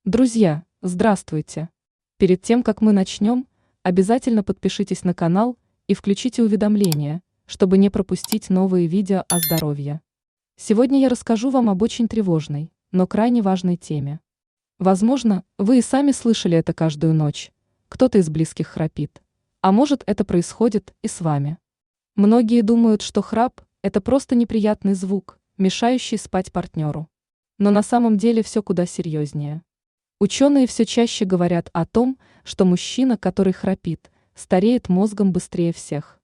Друзья, здравствуйте! Перед тем, как мы начнем, обязательно подпишитесь на канал и включите уведомления, чтобы не пропустить новые видео о здоровье. Сегодня я расскажу вам об очень тревожной, но крайне важной теме. Возможно, вы и сами слышали это каждую ночь, кто-то из близких храпит, а может это происходит и с вами. Многие думают, что храп – это просто неприятный звук, мешающий спать партнеру. Но на самом деле все куда серьезнее. Ученые все чаще говорят о том, что мужчина, который храпит, стареет мозгом быстрее всех.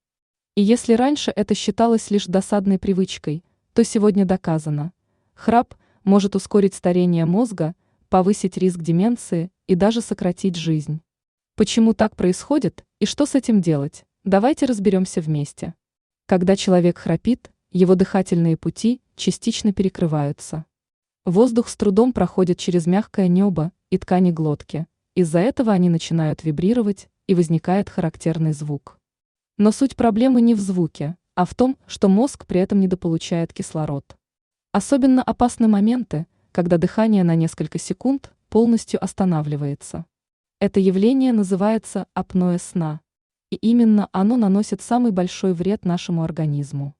И если раньше это считалось лишь досадной привычкой, то сегодня доказано. Храп может ускорить старение мозга, повысить риск деменции и даже сократить жизнь. Почему так происходит и что с этим делать? Давайте разберемся вместе. Когда человек храпит, его дыхательные пути частично перекрываются. Воздух с трудом проходит через мягкое небо и ткани глотки, из-за этого они начинают вибрировать и возникает характерный звук. Но суть проблемы не в звуке, а в том, что мозг при этом недополучает кислород. Особенно опасны моменты, когда дыхание на несколько секунд полностью останавливается. Это явление называется апноэ сна, и именно оно наносит самый большой вред нашему организму.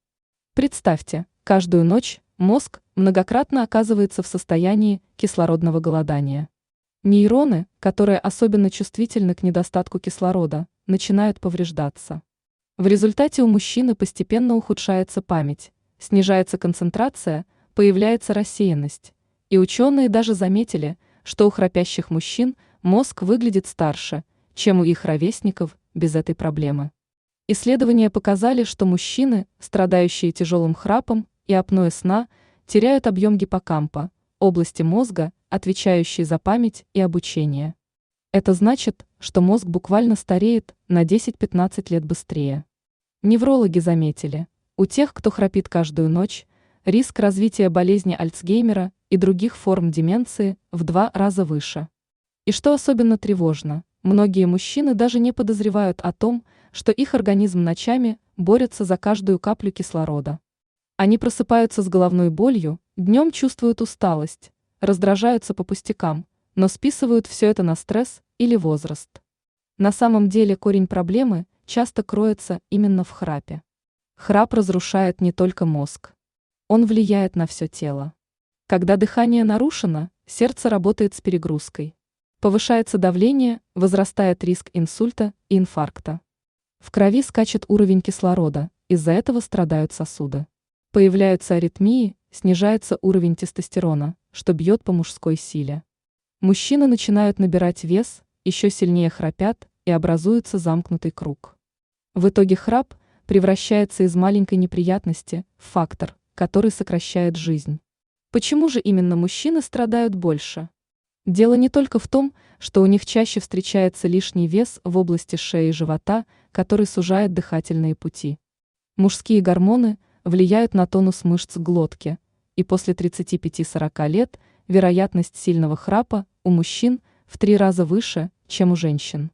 Представьте, каждую ночь мозг многократно оказывается в состоянии кислородного голодания. Нейроны, которые особенно чувствительны к недостатку кислорода, начинают повреждаться. В результате у мужчины постепенно ухудшается память, снижается концентрация, появляется рассеянность. И ученые даже заметили, что у храпящих мужчин мозг выглядит старше, чем у их ровесников без этой проблемы. Исследования показали, что мужчины, страдающие тяжелым храпом и апноэ сна, теряют объем гиппокампа, области мозга, отвечающей за память и обучение. Это значит, что мозг буквально стареет на 10-15 лет быстрее. Неврологи заметили, у тех, кто храпит каждую ночь, риск развития болезни Альцгеймера и других форм деменции в 2 раза выше. И что особенно тревожно, многие мужчины даже не подозревают о том, что их организм ночами борется за каждую каплю кислорода. Они просыпаются с головной болью, днем чувствуют усталость, раздражаются по пустякам, но списывают все это на стресс или возраст. На самом деле корень проблемы часто кроется именно в храпе. Храп разрушает не только мозг. Он влияет на все тело. Когда дыхание нарушено, сердце работает с перегрузкой. Повышается давление, возрастает риск инсульта и инфаркта. В крови скачет уровень кислорода, из-за этого страдают сосуды. Появляются аритмии, снижается уровень тестостерона, что бьет по мужской силе. Мужчины начинают набирать вес, еще сильнее храпят и образуется замкнутый круг. В итоге храп превращается из маленькой неприятности в фактор, который сокращает жизнь. Почему же именно мужчины страдают больше? Дело не только в том, что у них чаще встречается лишний вес в области шеи и живота, который сужает дыхательные пути. Мужские гормоны влияют на тонус мышц глотки, и после 35-40 лет вероятность сильного храпа у мужчин в 3 раза выше, чем у женщин.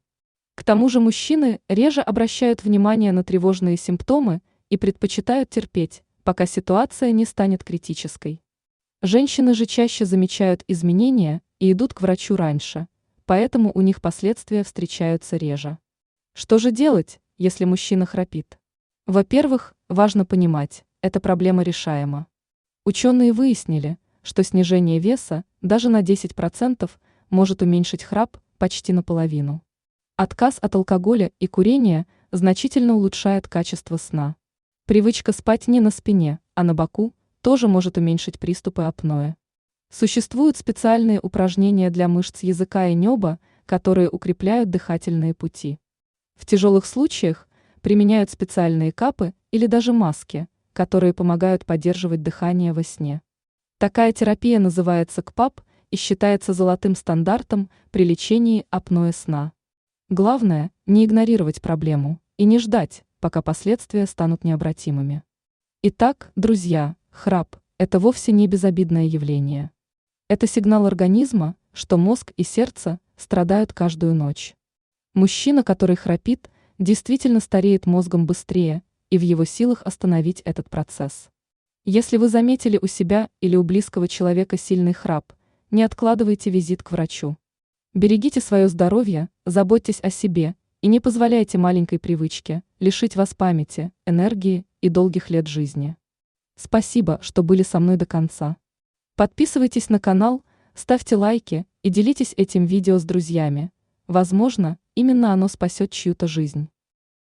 К тому же мужчины реже обращают внимание на тревожные симптомы и предпочитают терпеть, пока ситуация не станет критической. Женщины же чаще замечают изменения и идут к врачу раньше, поэтому у них последствия встречаются реже. Что же делать, если мужчина храпит? Во-первых, важно понимать, эта проблема решаема. Ученые выяснили, что снижение веса даже на 10% может уменьшить храп почти наполовину. Отказ от алкоголя и курения значительно улучшает качество сна. Привычка спать не на спине, а на боку тоже может уменьшить приступы апноэ. Существуют специальные упражнения для мышц языка и неба, которые укрепляют дыхательные пути. В тяжелых случаях применяют специальные капы или даже маски, которые помогают поддерживать дыхание во сне. Такая терапия называется КПАП и считается золотым стандартом при лечении апноэ сна. Главное – не игнорировать проблему и не ждать, пока последствия станут необратимыми. Итак, друзья, храп – это вовсе не безобидное явление. Это сигнал организма, что мозг и сердце страдают каждую ночь. Мужчина, который храпит, действительно стареет мозгом быстрее, и в его силах остановить этот процесс. Если вы заметили у себя или у близкого человека сильный храп, не откладывайте визит к врачу. Берегите свое здоровье, заботьтесь о себе и не позволяйте маленькой привычке лишить вас памяти, энергии и долгих лет жизни. Спасибо, что были со мной до конца. Подписывайтесь на канал, ставьте лайки и делитесь этим видео с друзьями. Возможно, именно оно спасет чью-то жизнь.